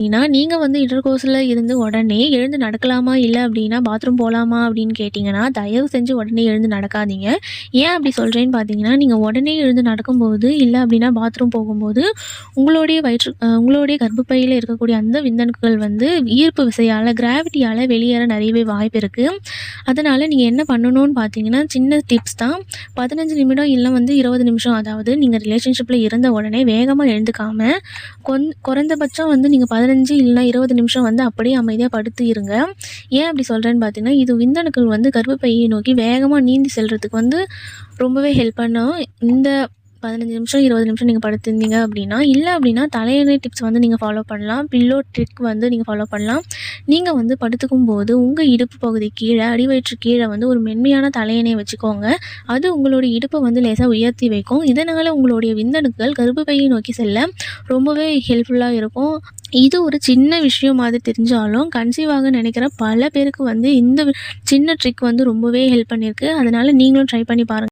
நீங்க வந்து இடர்கோசல்ல இருந்து உடனே எழுந்து நடக்கலாமா? இல்ல அப்டின்னா பாத்ரூம் போலாமா? அப்டின்னு கேட்டீங்கன்னா, தயவு செஞ்சு உடனே எழுந்து நடக்காதீங்க. ஏன் அப்டி சொல்றேன்னு பார்த்தீங்கன்னா, நீங்க உடனே எழுந்து நடக்கும்போது, இல்ல அப்டின்னா பாத்ரூம் போகும்போது, உங்களுடைய கர்ப்பப்பையில இருக்கக்கூடிய அந்த விந்தணுக்கள் வந்து ஈர்ப்பு விசையால, கிராவிட்டியால வெளியேற நெறையவே வாய்ப்பு இருக்கு. அதனால நீங்க என்ன பண்ணணும்னு பார்த்தீங்கன்னா, சின்ன டிப்ஸ் தான். 15 நிமிடம் இல்ல வந்து 20 நிமிஷம் அதாவது நீங்க ரிலேஷன்ஷிப்ல இருந்த உடனே வேகமா எழுந்துக்காம, குறைந்தபட்சம் வந்து நீங்க 15 இல்லன்னா 20 நிமிஷம் வந்து அப்படியே அமைதியா படுத்து இருங்க. ஏன் அப்படி சொல்றேன்னு பார்த்தீங்கன்னா, இது விந்தணுக்கள் வந்து கர்ப்பப்பையை நோக்கி வேகமா நீந்தி செல்றதுக்கு வந்து ரொம்பவே ஹெல்ப் பண்ணும். இந்த 15 நிமிஷம், 20 நிமிஷம் நீங்க படுத்திருந்தீங்க அப்படின்னா, இல்ல அப்படின்னா தலையணை டிப்ஸ் வந்து நீங்க ஃபாலோ பண்ணலாம். பில்லோ ட்ரிக் வந்து நீங்க ஃபாலோ பண்ணலாம். நீங்க வந்து படுத்துக்கும்போது உங்க இடுப்பு பகுதி கீழ, அடிவயிற்று கீழ வந்து ஒரு மென்மையான தலையணைய வச்சுக்கோங்க. அது உங்களுடைய இடுப்ப வந்து லேசா உயர்த்தி வைக்கும். இதனால உங்களுடைய விந்தணுக்கள் கர்ப்பப்பையை நோக்கி செல்ல ரொம்பவே ஹெல்ப்ஃபுல்லா இருக்கும். இது ஒரு சின்ன விஷயம் மாதிரி தெரிஞ்சாலும், கன்சீவ் ஆக நினைக்கிற பல பேருக்கு வந்து இந்த சின்ன ட்ரிக் வந்து ரொம்பவே ஹெல்ப் பண்ணியிருக்கு. அதனால நீங்களும் ட்ரை பண்ணி பாருங்க.